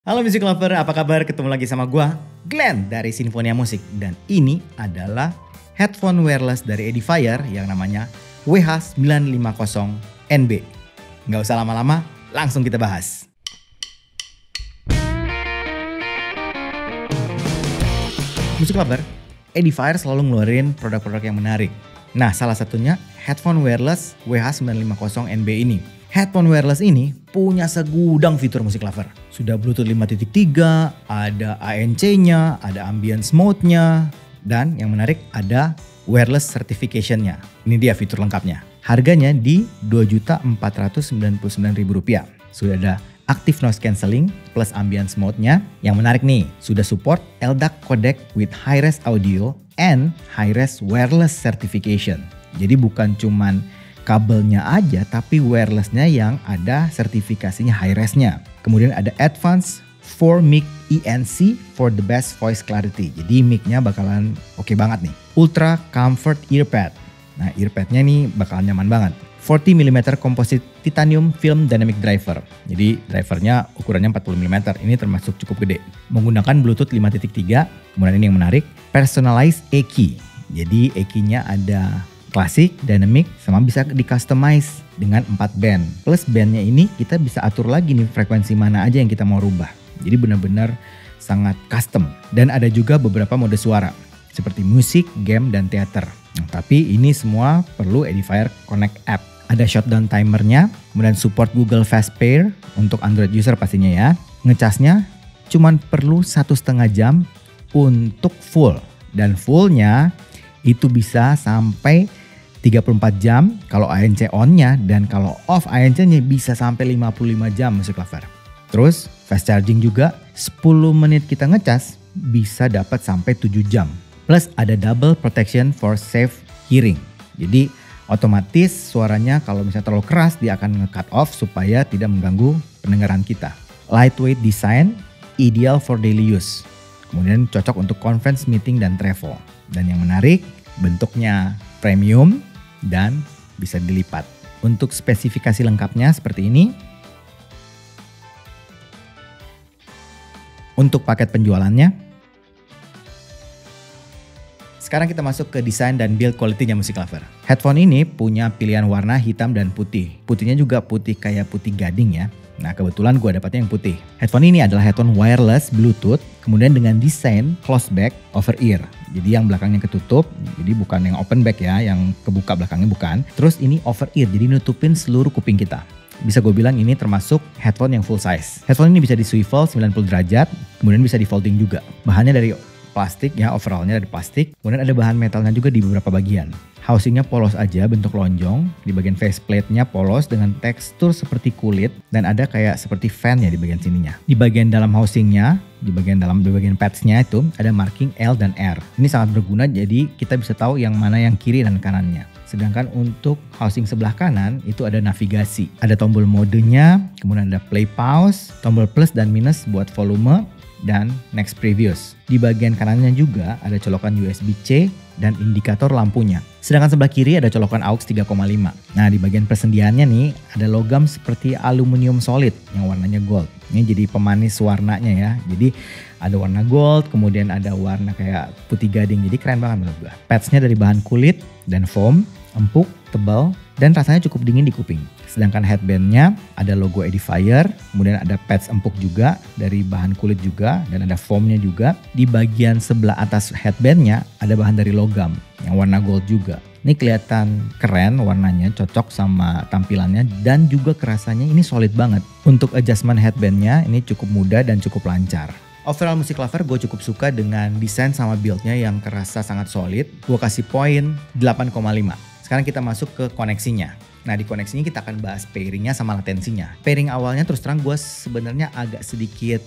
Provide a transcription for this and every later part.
Halo Music Lover, apa kabar? Ketemu lagi sama gua, Glenn dari Sinfonia Musik. Dan ini adalah headphone wireless dari Edifier yang namanya WH950NB. Nggak usah lama-lama, langsung kita bahas. Music Lover, Edifier selalu ngeluarin produk-produk yang menarik. Nah, salah satunya headphone wireless WH950NB ini. Headphone wireless ini punya segudang fitur Music Lover. Sudah Bluetooth 5.3, ada ANC-nya, ada ambience mode-nya, dan yang menarik ada wireless certification-nya. Ini dia fitur lengkapnya. Harganya di Rp2.499.000. Sudah ada active noise cancelling plus ambience mode-nya. Yang menarik nih, sudah support LDAC codec with high-res audio and high-res wireless certification. Jadi bukan cuman kabelnya aja, tapi wirelessnya yang ada sertifikasinya high-resnya. Kemudian ada Advanced 4 Mic ENC for the best voice clarity. Jadi mic-nya bakalan oke banget nih. Ultra Comfort Earpad. Nah, earpadnya nih bakalan nyaman banget. 40mm composite titanium film dynamic driver. Jadi drivernya ukurannya 40mm. Ini termasuk cukup gede. Menggunakan Bluetooth 5.3. Kemudian ini yang menarik, personalized EQ. Jadi EQ-nya ada klasik, dynamic, sama bisa di-customize dengan 4 band. Plus bandnya ini kita bisa atur lagi nih frekuensi mana aja yang kita mau rubah. Jadi benar-benar sangat custom. Dan ada juga beberapa mode suara seperti musik, game, dan teater. Nah, tapi ini semua perlu Edifier Connect app. Ada shutdown timernya, kemudian support Google Fast Pair untuk Android user pastinya ya. Ngecasnya cuman perlu 1,5 jam untuk full. Dan fullnya itu bisa sampai 34 jam kalau ANC on-nya, dan kalau off ANC-nya bisa sampai 55 jam Music Lover. Terus fast charging juga, 10 menit kita ngecas bisa dapat sampai 7 jam. Plus ada double protection for safe hearing. Jadi otomatis suaranya kalau misalnya terlalu keras dia akan nge-cut off supaya tidak mengganggu pendengaran kita. Lightweight design, ideal for daily use. Kemudian cocok untuk conference, meeting, dan travel. Dan yang menarik, bentuknya premium dan bisa dilipat. Untuk spesifikasi lengkapnya seperti ini. Untuk paket penjualannya. Sekarang kita masuk ke desain dan build quality-nya Music Lover. Headphone ini punya pilihan warna hitam dan putih. Putihnya juga putih kayak putih gading ya. Nah, kebetulan gue dapatnya yang putih. Headphone ini adalah headphone wireless Bluetooth, kemudian dengan desain closed back over ear. Jadi yang belakangnya ketutup, jadi bukan yang open back ya, yang kebuka belakangnya bukan. Terus ini over ear, jadi nutupin seluruh kuping kita. Bisa gue bilang ini termasuk headphone yang full size. Headphone ini bisa di swivel 90 derajat, kemudian bisa di folding juga. Bahannya dari plastik ya, overallnya dari plastik. Kemudian ada bahan metalnya juga di beberapa bagian. Housingnya polos aja, bentuk lonjong. Di bagian faceplate-nya polos dengan tekstur seperti kulit. Dan ada kayak seperti fan ya di bagian sininya. Di bagian dalam housingnya, di bagian pads-nya itu ada marking L dan R. Ini sangat berguna, jadi kita bisa tahu yang mana yang kiri dan kanannya. Sedangkan untuk housing sebelah kanan itu ada navigasi. Ada tombol modenya, kemudian ada play pause, tombol plus dan minus buat volume, dan next previous. Di bagian kanannya juga ada colokan USB-C dan indikator lampunya. Sedangkan sebelah kiri ada colokan AUX 3,5. Nah, di bagian persendiannya nih ada logam seperti aluminium solid yang warnanya gold. Ini jadi pemanis warnanya ya. Jadi ada warna gold, kemudian ada warna kayak putih gading. Jadi keren banget menurut gue. Pads-nya dari bahan kulit dan foam, empuk, tebal, dan rasanya cukup dingin di kuping. Sedangkan headbandnya ada logo Edifier, kemudian ada pads empuk juga dari bahan kulit juga, dan ada foamnya juga. Di bagian sebelah atas headbandnya ada bahan dari logam yang warna gold juga. Ini kelihatan keren warnanya, cocok sama tampilannya, dan juga kerasanya ini solid banget. Untuk adjustment headbandnya ini cukup mudah dan cukup lancar. Overall Music Lover gue cukup suka dengan desain sama build-nya yang kerasa sangat solid. Gue kasih poin 8,5. Sekarang kita masuk ke koneksinya. Nah, di koneksinya kita akan bahas pairingnya sama latensinya. Pairing awalnya terus terang gue sebenarnya agak sedikit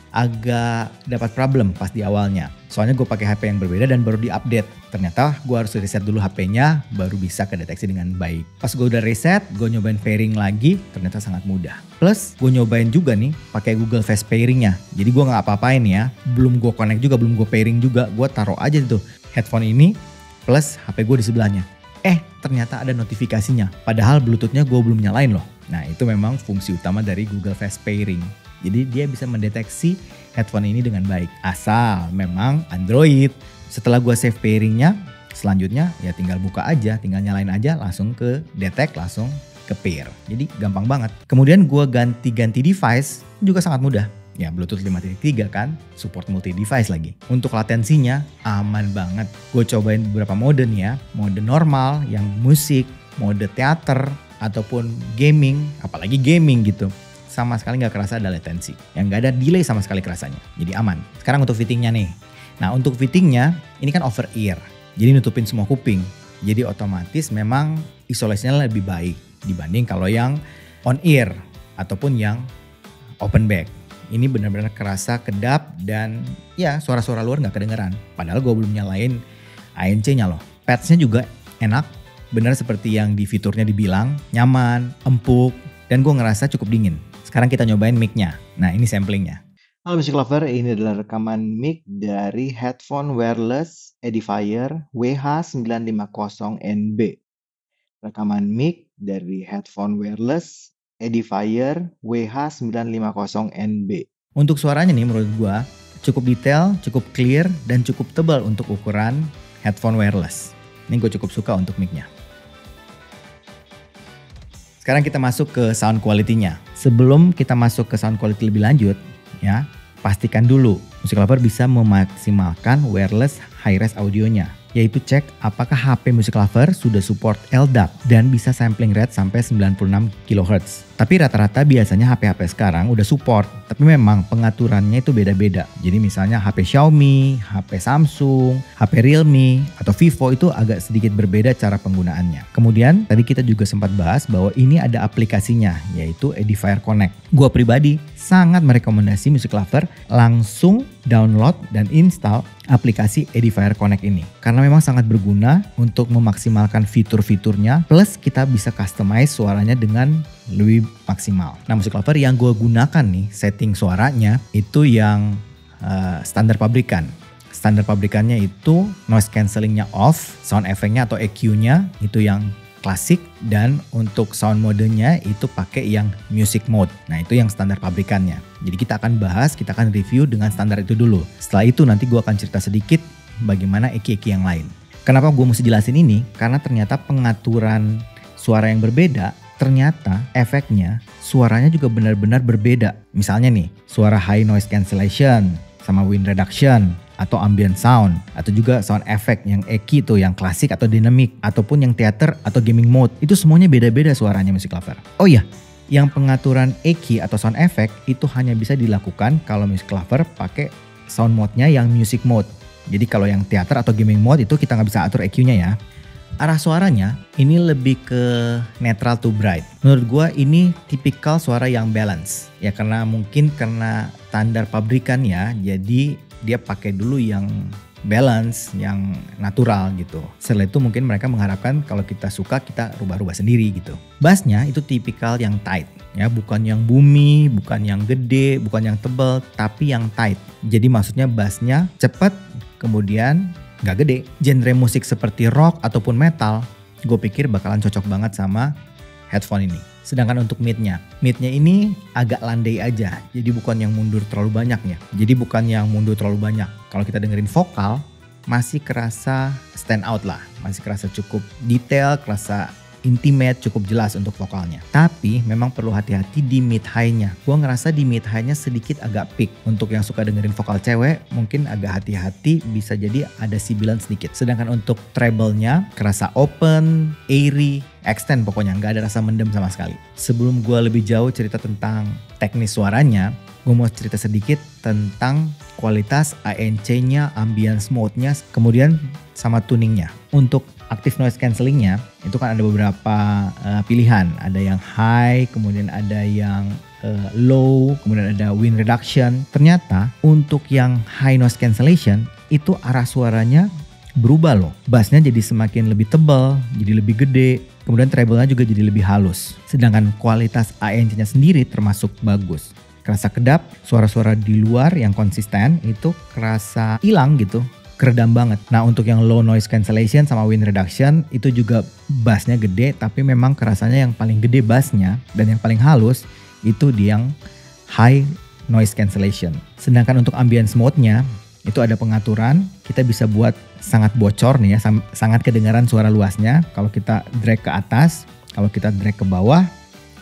agak dapat problem pas di awalnya. Soalnya gue pakai HP yang berbeda dan baru diupdate. Ternyata gue harus reset dulu HP-nya baru bisa kedeteksi dengan baik. Pas gue udah reset, gue nyobain pairing lagi, ternyata sangat mudah. Plus gue nyobain juga nih pakai Google Fast Pairing-nya. Jadi gue nggak apa-apain ya. Belum gue connect juga, belum gue pairing juga. Gue taruh aja tuh headphone ini plus HP gue di sebelahnya. Ternyata ada notifikasinya. Padahal Bluetooth-nya gue belum nyalain loh. Nah itu memang fungsi utama dari Google Fast Pairing. Jadi dia bisa mendeteksi headphone ini dengan baik. Asal memang Android. Setelah gue save pairingnya, selanjutnya ya tinggal buka aja, tinggal nyalain aja, langsung ke detect, langsung ke pair. Jadi gampang banget. Kemudian gue ganti-ganti device juga sangat mudah. Ya Bluetooth 5.3 kan, support multi device lagi. Untuk latensinya aman banget. Gue cobain beberapa mode nih ya. Mode normal yang musik, mode teater, ataupun gaming, apalagi gaming gitu. Sama sekali gak kerasa ada latensi. Yang gak ada delay sama sekali kerasanya. Jadi aman. Sekarang untuk fittingnya nih. Nah untuk fittingnya ini kan over ear. Jadi nutupin semua kuping. Jadi otomatis memang isolasinya lebih baik dibanding kalau yang on ear ataupun yang open back. Ini benar-benar kerasa kedap dan ya suara-suara luar gak kedengeran. Padahal gue belum nyalain ANC-nya loh. Pads-nya juga enak. Benar seperti yang di fiturnya dibilang. Nyaman, empuk, dan gue ngerasa cukup dingin. Sekarang kita nyobain mic-nya. Nah ini samplingnya. Halo Music Lover, ini adalah rekaman mic dari headphone wireless Edifier WH950NB. Rekaman mic dari headphone wireless Edifier WH950NB. Untuk suaranya nih menurut gua cukup detail, cukup clear, dan cukup tebal untuk ukuran headphone wireless. Ini gue cukup suka untuk mic-nya. Sekarang kita masuk ke sound quality-nya. Sebelum kita masuk ke sound quality lebih lanjut, ya, pastikan dulu Music Lover bisa memaksimalkan wireless high-res audionya. Yaitu cek apakah HP Music Lover sudah support LDAC dan bisa sampling rate sampai 96 kHz. Tapi rata-rata biasanya HP-HP sekarang udah support, tapi memang pengaturannya itu beda-beda. Jadi misalnya HP Xiaomi, HP Samsung, HP Realme, atau Vivo itu agak sedikit berbeda cara penggunaannya. Kemudian tadi kita juga sempat bahas bahwa ini ada aplikasinya, yaitu Edifier Connect. Gua pribadi sangat merekomendasi Music Lover langsung download dan install aplikasi Edifier Connect ini. Karena memang sangat berguna untuk memaksimalkan fitur-fiturnya, plus kita bisa customize suaranya dengan lebih maksimal. Nah Music Lover yang gue gunakan nih setting suaranya itu yang standar pabrikan. Standar pabrikannya itu noise cancellingnya off, sound effect-nya atau EQ-nya itu yang klasik, dan untuk sound modenya itu pakai yang music mode. Nah itu yang standar pabrikannya. Jadi kita akan bahas, kita akan review dengan standar itu dulu. Setelah itu nanti gue akan cerita sedikit bagaimana EQ-EQ yang lain. Kenapa gue mesti jelasin ini? Karena ternyata pengaturan suara yang berbeda, ternyata efeknya suaranya juga benar-benar berbeda. Misalnya nih, suara high noise cancellation sama wind reduction atau ambient sound, atau juga sound effect yang EQ itu yang klasik atau dynamic, ataupun yang theater atau gaming mode, itu semuanya beda-beda suaranya Music Lover. Oh iya, yang pengaturan EQ atau sound effect itu hanya bisa dilakukan kalau Music Lover pakai sound mode-nya yang music mode. Jadi kalau yang theater atau gaming mode itu kita nggak bisa atur EQ-nya ya. Arah suaranya ini lebih ke netral to bright. Menurut gua ini tipikal suara yang balance. Ya karena mungkin karena standar pabrikan ya, jadi dia pakai dulu yang balance, yang natural gitu. Setelah itu mungkin mereka mengharapkan kalau kita suka kita rubah-rubah sendiri gitu. Bassnya itu tipikal yang tight. Ya, bukan yang boomy, bukan yang gede, bukan yang tebal, tapi yang tight. Jadi maksudnya bassnya cepat, kemudian gak gede. Genre musik seperti rock ataupun metal, gue pikir bakalan cocok banget sama headphone ini. Sedangkan untuk mid-nya ini agak landai aja. Jadi bukan yang mundur terlalu banyak ya. Jadi bukan yang mundur terlalu banyak. Kalau kita dengerin vokal, masih kerasa stand out lah. Masih kerasa cukup detail, kerasa intimate, cukup jelas untuk vokalnya. Tapi memang perlu hati-hati di mid high-nya. Gue ngerasa di mid high-nya sedikit agak peak. Untuk yang suka dengerin vokal cewek, mungkin agak hati-hati, bisa jadi ada sibilan sedikit. Sedangkan untuk treble-nya kerasa open, airy, extend pokoknya, nggak ada rasa mendem sama sekali. Sebelum gue lebih jauh cerita tentang teknis suaranya, gue mau cerita sedikit tentang kualitas ANC-nya, ambience mode-nya, kemudian sama tuningnya. Untuk active noise cancellingnya itu kan ada beberapa pilihan. Ada yang high, kemudian ada yang low, kemudian ada wind reduction. Ternyata untuk yang high noise cancellation itu arah suaranya berubah loh. Bassnya jadi semakin lebih tebal, jadi lebih gede. Kemudian treble-nya juga jadi lebih halus. Sedangkan kualitas ANC-nya sendiri termasuk bagus. Kerasa kedap, suara-suara di luar yang konsisten itu kerasa hilang gitu. keredam banget. Nah untuk yang low noise cancellation sama wind reduction itu juga bassnya gede, tapi memang kerasanya yang paling gede bassnya dan yang paling halus itu di yang high noise cancellation. Sedangkan untuk ambience mode-nya itu ada pengaturan, kita bisa buat sangat bocor nih ya, sangat kedengaran suara luasnya. Kalau kita drag ke atas, kalau kita drag ke bawah,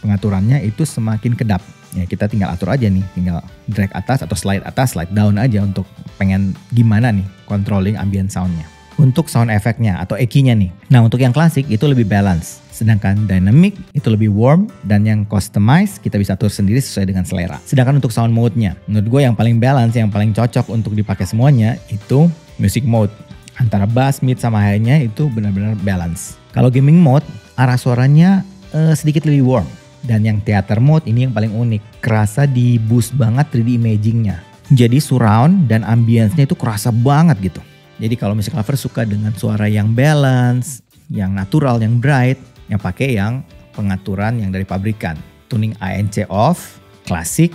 pengaturannya itu semakin kedap. Ya kita tinggal atur aja nih, tinggal drag atas atau slide atas, slide down aja untuk pengen gimana nih controlling ambient soundnya. Untuk sound effect-nya atau EQ-nya nih. Nah untuk yang klasik itu lebih balance. Sedangkan dynamic itu lebih warm dan yang customize kita bisa atur sendiri sesuai dengan selera. Sedangkan untuk sound mode-nya, menurut gue yang paling balance, yang paling cocok untuk dipakai semuanya itu music mode. Antara bass, mid sama high-nya itu benar-benar balance. Kalau gaming mode, arah suaranya sedikit lebih warm. Dan yang theater mode ini yang paling unik. Kerasa di boost banget 3D imagingnya. Jadi surround dan ambience-nya itu kerasa banget gitu. Jadi kalau music lover suka dengan suara yang balance, yang natural, yang bright, yang pakai yang pengaturan yang dari pabrikan. Tuning ANC off, classic,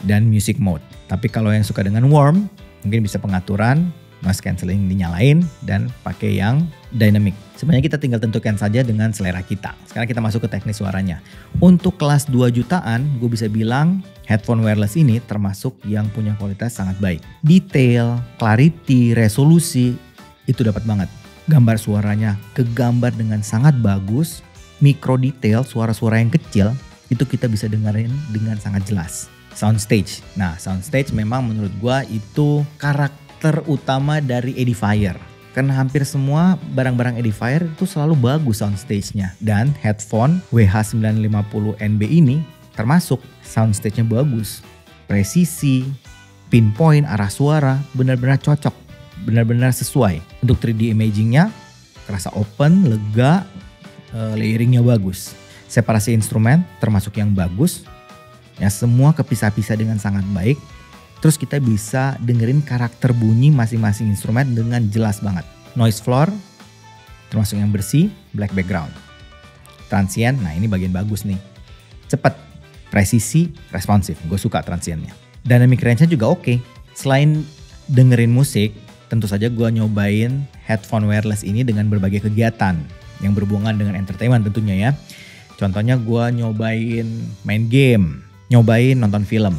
dan music mode. Tapi kalau yang suka dengan warm, mungkin bisa pengaturan, noise cancelling dinyalain, dan pakai yang dynamic. Sebenarnya kita tinggal tentukan saja dengan selera kita. Sekarang kita masuk ke teknis suaranya. Untuk kelas 2 jutaan, gue bisa bilang headphone wireless ini termasuk yang punya kualitas sangat baik. Detail, clarity, resolusi, itu dapat banget. Gambar suaranya kegambar dengan sangat bagus. Mikro detail, suara-suara yang kecil, itu kita bisa dengerin dengan sangat jelas. Soundstage. Nah, soundstage memang menurut gue itu karakter utama dari edifier. Karena hampir semua barang-barang edifier itu selalu bagus soundstage-nya. Dan headphone WH950NB ini termasuk soundstage-nya bagus. Presisi, pinpoint, arah suara benar-benar cocok. Benar-benar sesuai. Untuk 3D imaging-nya terasa open, lega, layering-nya bagus. Separasi instrumen termasuk yang bagus. Ya semua kepisah-pisah dengan sangat baik. Terus kita bisa dengerin karakter bunyi masing-masing instrumen dengan jelas banget. Noise floor, termasuk yang bersih, black background. Transient, nah ini bagian bagus nih. Cepet, presisi, responsif. Gue suka transientnya. Dynamic range-nya juga oke. Selain dengerin musik, tentu saja gue nyobain headphone wireless ini dengan berbagai kegiatan yang berhubungan dengan entertainment tentunya ya. Contohnya gue nyobain main game, nyobain nonton film.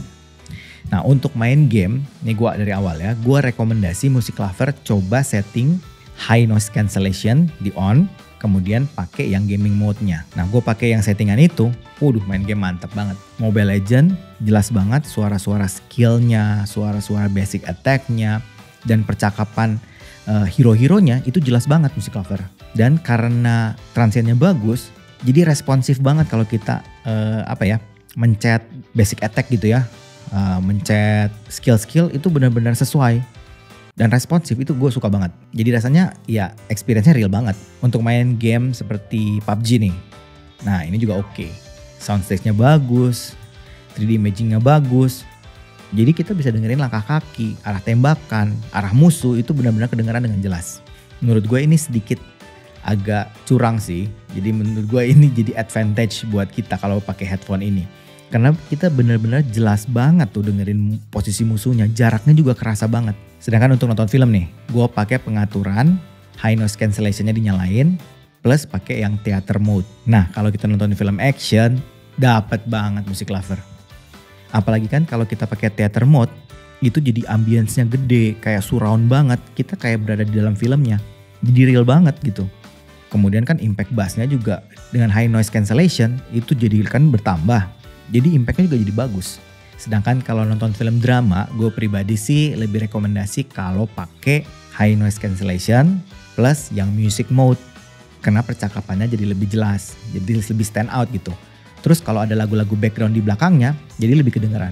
Nah untuk main game, nih gue dari awal ya, gue rekomendasi musik lover coba setting high noise cancellation di on, kemudian pakai yang gaming mode-nya. Nah gue pakai yang settingan itu, main game mantep banget. Mobile Legends jelas banget suara-suara skillnya, suara-suara basic attack-nya, dan percakapan hero-heronya itu jelas banget musik lover. Dan karena transientnya bagus, jadi responsif banget kalau kita mencet basic attack gitu ya. Mencet skill-skill itu benar-benar sesuai dan responsif, itu gue suka banget. Jadi rasanya ya experience-nya real banget. Untuk main game seperti PUBG nih, nah ini juga oke. Soundstage-nya bagus, 3D imaging-nya bagus. Jadi kita bisa dengerin langkah kaki, arah tembakan, arah musuh itu benar-benar kedengaran dengan jelas. Menurut gue ini sedikit agak curang sih. Jadi menurut gue ini jadi advantage buat kita kalau pakai headphone ini. Karena kita benar-benar jelas banget tuh dengerin posisi musuhnya, jaraknya juga kerasa banget. Sedangkan untuk nonton film nih, gue pakai pengaturan high noise cancellation-nya dinyalain, plus pakai yang theater mode. Nah kalau kita nonton film action, dapet banget musik lover. Apalagi kan kalau kita pakai theater mode, itu jadi ambience-nya gede, kayak surround banget, kita kayak berada di dalam filmnya. Jadi real banget gitu. Kemudian kan impact bass-nya juga dengan high noise cancellation, itu jadi kan bertambah. Jadi impactnya juga jadi bagus. Sedangkan kalau nonton film drama, gue pribadi sih lebih rekomendasi kalau pakai high noise cancellation plus yang music mode. Karena percakapannya jadi lebih jelas, jadi lebih stand out gitu. Terus kalau ada lagu-lagu background di belakangnya, jadi lebih kedengeran.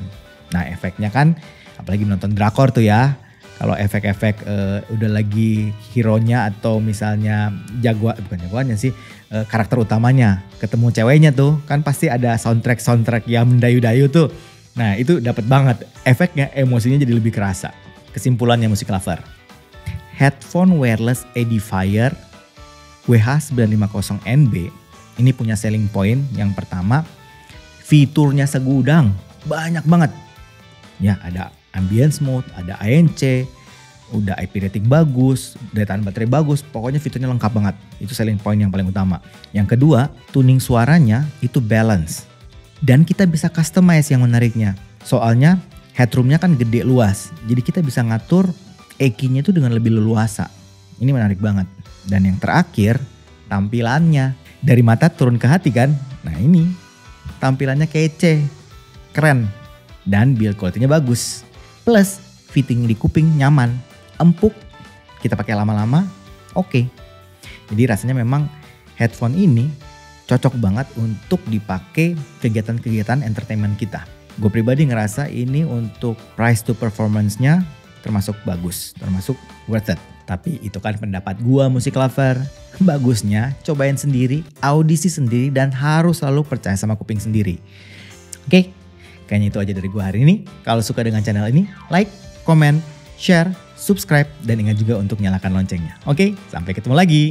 Nah efeknya kan, apalagi nonton drakor tuh ya. Kalau efek-efek udah lagi hero-nya atau misalnya bukan jagoannya sih, karakter utamanya ketemu ceweknya tuh kan pasti ada soundtrack yang mendayu-dayu tuh. Nah itu dapat banget efeknya, emosinya jadi lebih kerasa. Kesimpulannya musik lover, headphone wireless edifier WH950NB ini punya selling point. Yang pertama, fiturnya segudang, banyak banget. Ya ada ambience mode, ada ANC, Udah IP rating bagus, daya tahan baterai bagus, pokoknya fiturnya lengkap banget. Itu selling point yang paling utama. Yang kedua, tuning suaranya itu balance. Dan kita bisa customize yang menariknya. Soalnya headroomnya kan gede luas, jadi kita bisa ngatur EQ-nya itu dengan lebih leluasa. Ini menarik banget. Dan yang terakhir, tampilannya. Dari mata turun ke hati kan? Nah ini, tampilannya kece, keren, dan build quality-nya bagus. Plus, fitting di kuping nyaman, empuk, kita pakai lama-lama, oke. Jadi rasanya memang headphone ini cocok banget untuk dipakai kegiatan-kegiatan entertainment kita. Gue pribadi ngerasa ini untuk price to performance-nya termasuk bagus, termasuk worth it. Tapi itu kan pendapat gue musik lover. Bagusnya cobain sendiri, audisi sendiri, dan harus selalu percaya sama kuping sendiri. Oke, kayaknya itu aja dari gue hari ini. Kalau suka dengan channel ini, like, komen, share, subscribe, dan ingat juga untuk nyalakan loncengnya. Oke, sampai ketemu lagi.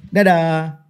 Dadah!